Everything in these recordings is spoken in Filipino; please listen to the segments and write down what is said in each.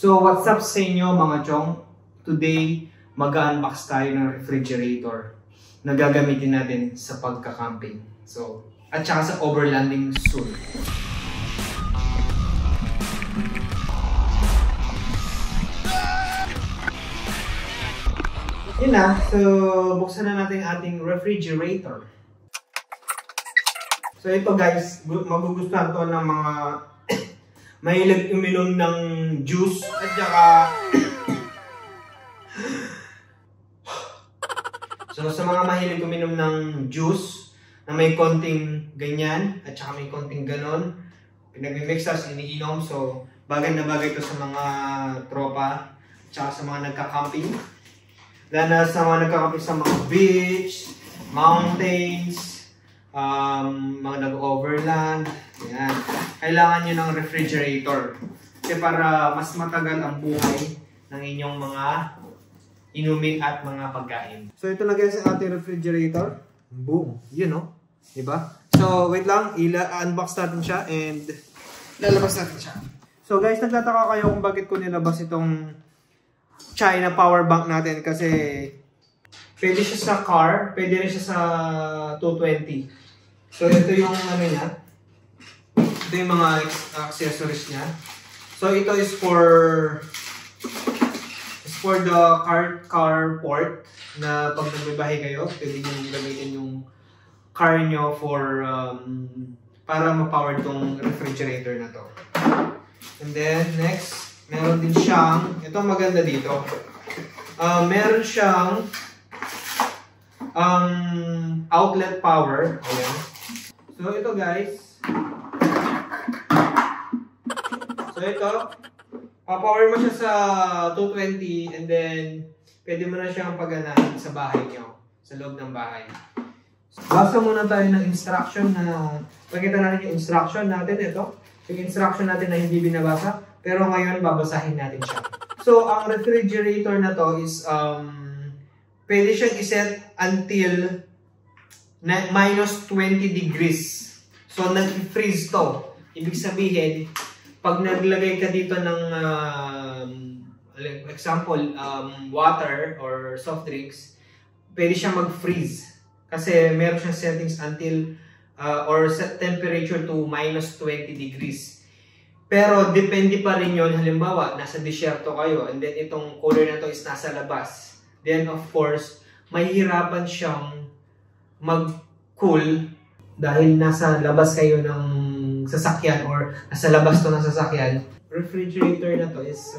So what's up sa inyo mga chong? Today, mag-unbox tayo ng refrigerator na gagamitin natin sa pagka-camping. So, at saka sa overlanding soon. Yun na, so buksan na natin ating refrigerator. So ito guys, magugustuhan to ng mga mahilig uminom ng juice at saka so sa mga mahilig uminom ng juice na may konting ganyan at saka may konting ganon, pinag-mix tapos iniinom, so bagay na bagay ito sa mga tropa at saka sa mga nagka-camping. Lalo na sa mga nagka-camping sa mga beach, mountains, mga nag-overland, yan. Kailangan nyo ng refrigerator. Kasi para mas matagal ang buhay ng inyong mga inumin at mga pagkain. So ito na guys ang ating refrigerator. Boom! Yun no? Diba? So wait lang, unbox natin siya and lalabas natin siya. So guys, nagtataka kayo kung bakit ko nilabas itong China power bank natin kasi pwede siya sa car, pwede rin siya sa 220. So ito yung ano niya. Ito yung mga accessories niya. So ito is for the car port na pag nagbibahe kayo, pwede nyo gamitin yung car nyo for para ma-power tong refrigerator na to. And then next, meron din siyang, ito maganda dito. Meron siyang outlet power. Ayan. So ito guys. So ito, power mo siya sa 220 and then pwede mo na siyang pagganahin sa bahay nyo, sa loob ng bahay. Basa muna tayo ng instruction na, pakita natin yung instruction natin. Ito, yung instruction natin na hindi binabasa, pero ngayon babasahin natin siya. So ang refrigerator na to is, pwede siyang iset until minus 20 degrees. So, nag-freeze to. Ibig sabihin, pag naglagay ka dito ng, example, water or soft drinks, pwede siyang mag-freeze. Kasi meron siyang settings until, or set temperature to minus 20 degrees. Pero, depende pa rin yun. Halimbawa, nasa disyerto kayo, and then itong cooler na to is nasa labas. Then, of course, mahihirapan siyang mag-cool dahil nasa labas kayo ng sasakyan or nasa labas to ng sasakyan. Refrigerator na to is,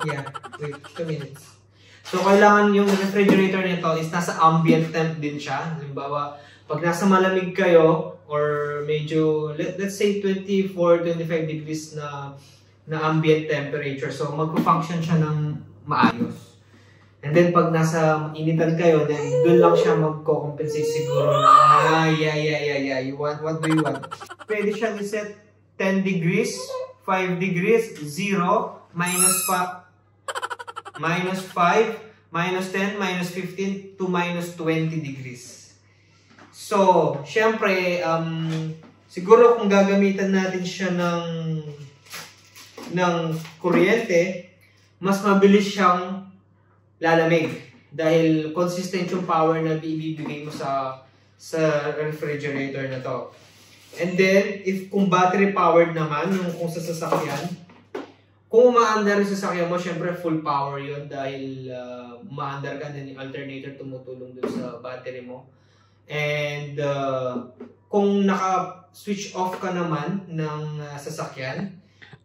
yeah, wait, 2 minutes. So, kailangan yung refrigerator nito is nasa ambient temp din siya. Halimbawa, pag nasa malamig kayo or medyo, let's say 24-25 degrees na ambient temperature. So, mag-function siya ng maayos. And then, pag nasa initan kayo, then doon lang siya mag-compensate siguro na, you want, what do you want? Pwede siyang iset 10 degrees, 5 degrees, 0, minus 5, minus 10, minus 15, to minus 20 degrees. So, syempre, siguro kung gagamitan natin siya ng kuryente, mas mabilis siyang lalamig dahil consistent yung power na ibibigay mo sa refrigerator na to. And then, kung battery powered naman, yung kung sa sasakyan, kung umaandar yung sasakyan mo, syempre full power yun dahil umaandar ka, then yung alternator tumutulong dun sa battery mo. And kung naka-switch off ka naman ng sasakyan,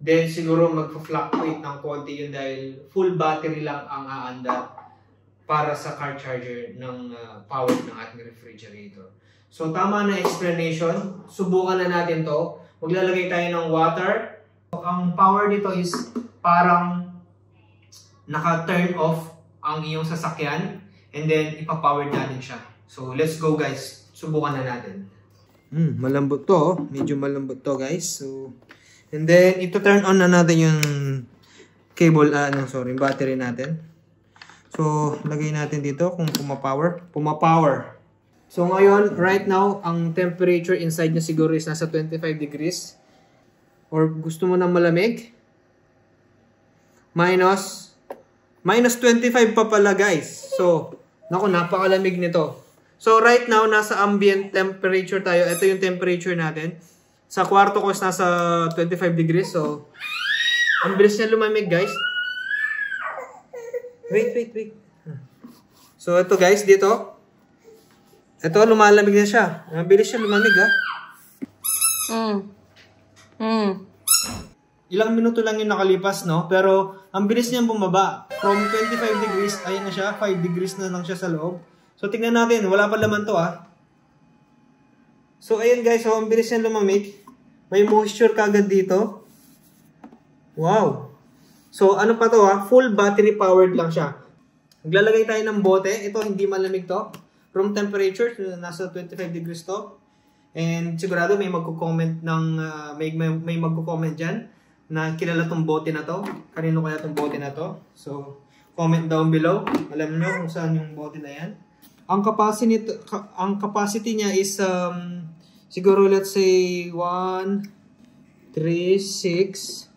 then siguro mag-fluctuate ng konti yun dahil full battery lang ang aandar para sa car charger ng power ng ating refrigerator. So tama na explanation. Subukan na natin to. Maglalagay tayo ng water. Ang power dito is parang naka-turn off ang iyong sasakyan and then ipapower natin siya. So let's go guys. Subukan na natin. Malambot to. Medyo malambot to guys. So and then, ito turn on na natin yung cable, battery natin. So, lagay natin dito kung pumapower. So, ngayon, right now, ang temperature inside niya siguro is nasa 25 degrees. Or gusto mo na malamig? minus 25 pa pala guys. So, naku, napakalamig nito. So, right now, nasa ambient temperature tayo. Ito yung temperature natin. Sa kwarto ko is nasa 25 degrees. So, ang bilis niya lumamig guys. Wait. So, ito guys, dito. Ito, lumalamig na siya. Ang bilis siya lumamig ha. Ilang minuto lang yung nakalipas, no? Pero, ang bilis niyang bumaba. From 25 degrees, ayan na siya. 5 degrees na lang siya sa loob. So, tingnan natin. Wala pa laman to, ha? So, ayan guys. So, ang bilis niyang lumamig. May moisture kagad dito. Wow! So, ano pa to, ha? Full battery powered lang siya. Maglalagay tayo ng bote. Ito, hindi malamig to. Room temperature, nasa 25 degrees to. And sigurado may magko-comment ng may magko-comment diyan na kilala tong bote na to. Kanino kaya tong bote na to? So, comment down below. Alam niyo kung saan yung bote na 'yan. Ang capacity niya is siguro let's say 1 3 6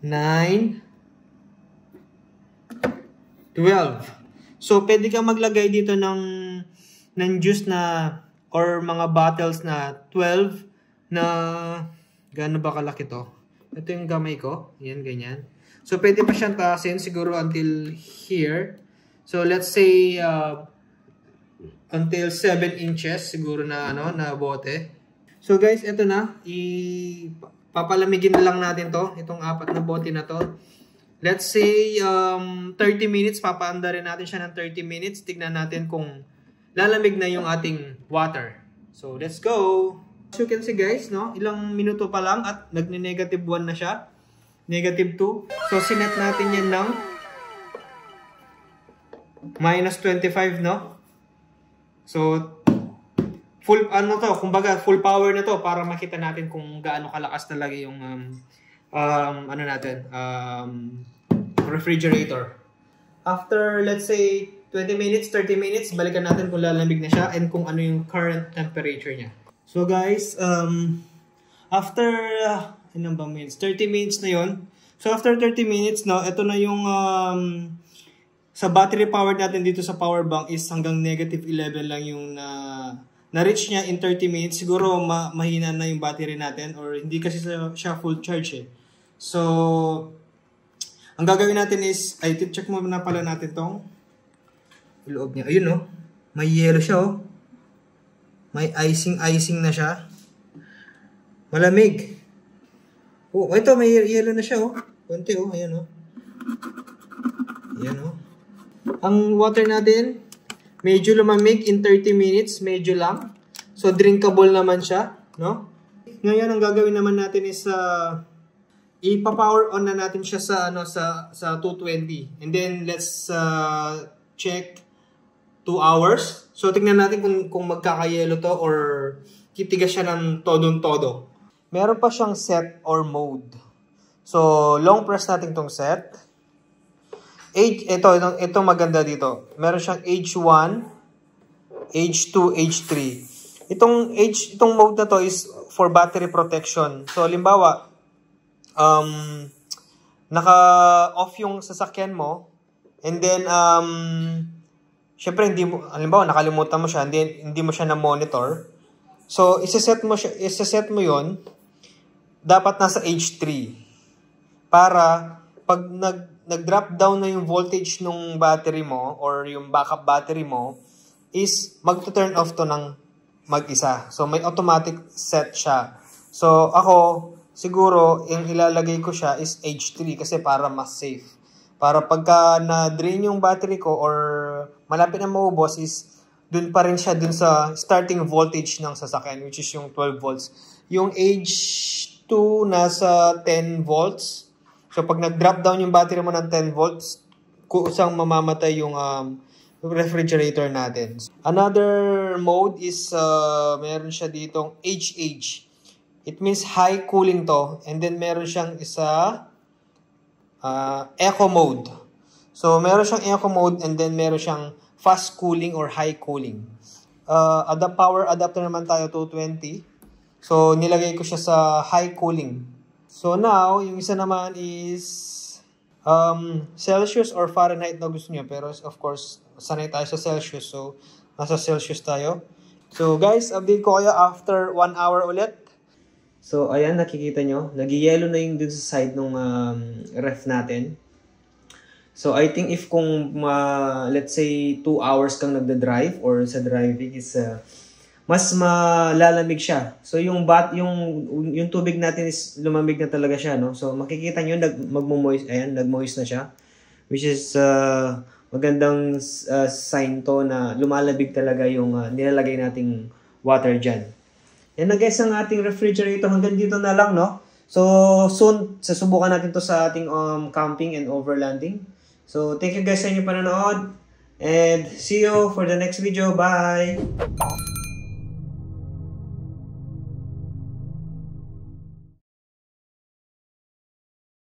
9 12. So, pwede kang maglagay dito ng juice na or mga bottles na 12 na gaano ba kalaki to? Ito yung gamay ko. Yan, ganyan. So, pwede pa siyang taasin siguro until here. So, let's say until 7 inches siguro na na bote. So, guys, ito na. Papalamigin na lang natin to. Itong 4 na bote na to. Let's say 30 minutes. Papaanda rin natin siya ng 30 minutes. Tignan natin kung lalamig na yung ating water. So, let's go! As you can see guys, no? Ilang minuto pa lang at nagne-negative 1 na siya. Negative 2. So, sinet natin yan ng minus 25, no? So, full, kumbaga, full power na to para makita natin kung gaano kalakas talaga yung, refrigerator. After, let's say, 20 minutes, 30 minutes, balikan natin kung lalamig na siya and kung ano yung current temperature niya. So guys, after, ilang bang minutes? 30 minutes na yon. So after 30 minutes, no, ito na yung, sa battery powered natin dito sa power bank is hanggang negative 11 lang yung na-reach niya in 30 minutes. Siguro mahina na yung battery natin or hindi kasi siya full charge eh. So, ang gagawin natin is, check muna pala natin tong loob niya. Ayun, no? May yellow siya, oh. May icing na siya. Malamig. Oh, ito, may yellow na siya, oh. Konti, oh. Ayan, oh. Ayan, oh. Ang water natin, medyo lumamig in 30 minutes. Medyo lang. So, drinkable naman siya, no? Ngayon, ang gagawin naman natin is, ipa-power on na natin siya sa 220. And then, let's check 2 hours. So, tingnan natin kung magkakayelo to or titigas siya ng todong-todo. Meron pa siyang set or mode. So, long press natin tong set. Ito maganda dito. Meron siyang H1, H2, H3. Itong mode na to is for battery protection. So, halimbawa, naka-off yung sasakyan mo, and then, syempre, halimbawa, nakalimutan mo siya, hindi mo siya na-monitor. So, isa-set mo yon dapat nasa H3. Para, pag nag-drop down na yung voltage ng battery mo, or yung backup battery mo, is mag-turn off to ng mag-isa. So, may automatic set siya. So, ako, siguro, yung ilalagay ko siya is H3 kasi para mas safe. Para pagka na-drain yung battery ko or malapit na maubos is dun pa rin siya dun sa starting voltage ng sasakyan which is yung 12 volts. Yung H2 nasa 10 volts. So pag nag-drop down yung battery mo ng 10 volts, kusang mamamatay yung refrigerator natin. Another mode is meron siya ditong HH. It means high cooling to. And then meron siyang isa eco mode. So, meron siyang eco mode and then meron siyang fast cooling or high cooling. Power adapter naman tayo 220. So, nilagay ko siya sa high cooling. So now, yung isa naman is Celsius or Fahrenheit na gusto niya. Pero of course, sanay tayo sa Celsius. So, nasa Celsius tayo. So guys, update ko kayo after 1 hour ulit. So ayan, nakikita nyo. Nag-yellow na yung dun sa side ng ref natin. So I think if kung let's say 2 hours kang nagda-drive or sa driving is mas malalamig siya. So yung tubig natin is lumamig na talaga siya, no? So makikita niyo magmo-moist, ayan, nag-moist na siya. Which is magandang sign to na lumalabig talaga yung nilalagay nating water diyan. Yan na guys ang ating refrigerator, hanggang dito na lang, no? So soon sasubukan natin to sa ating camping and overlanding. So thank you guys sa inyong panonood and see you for the next video. Bye!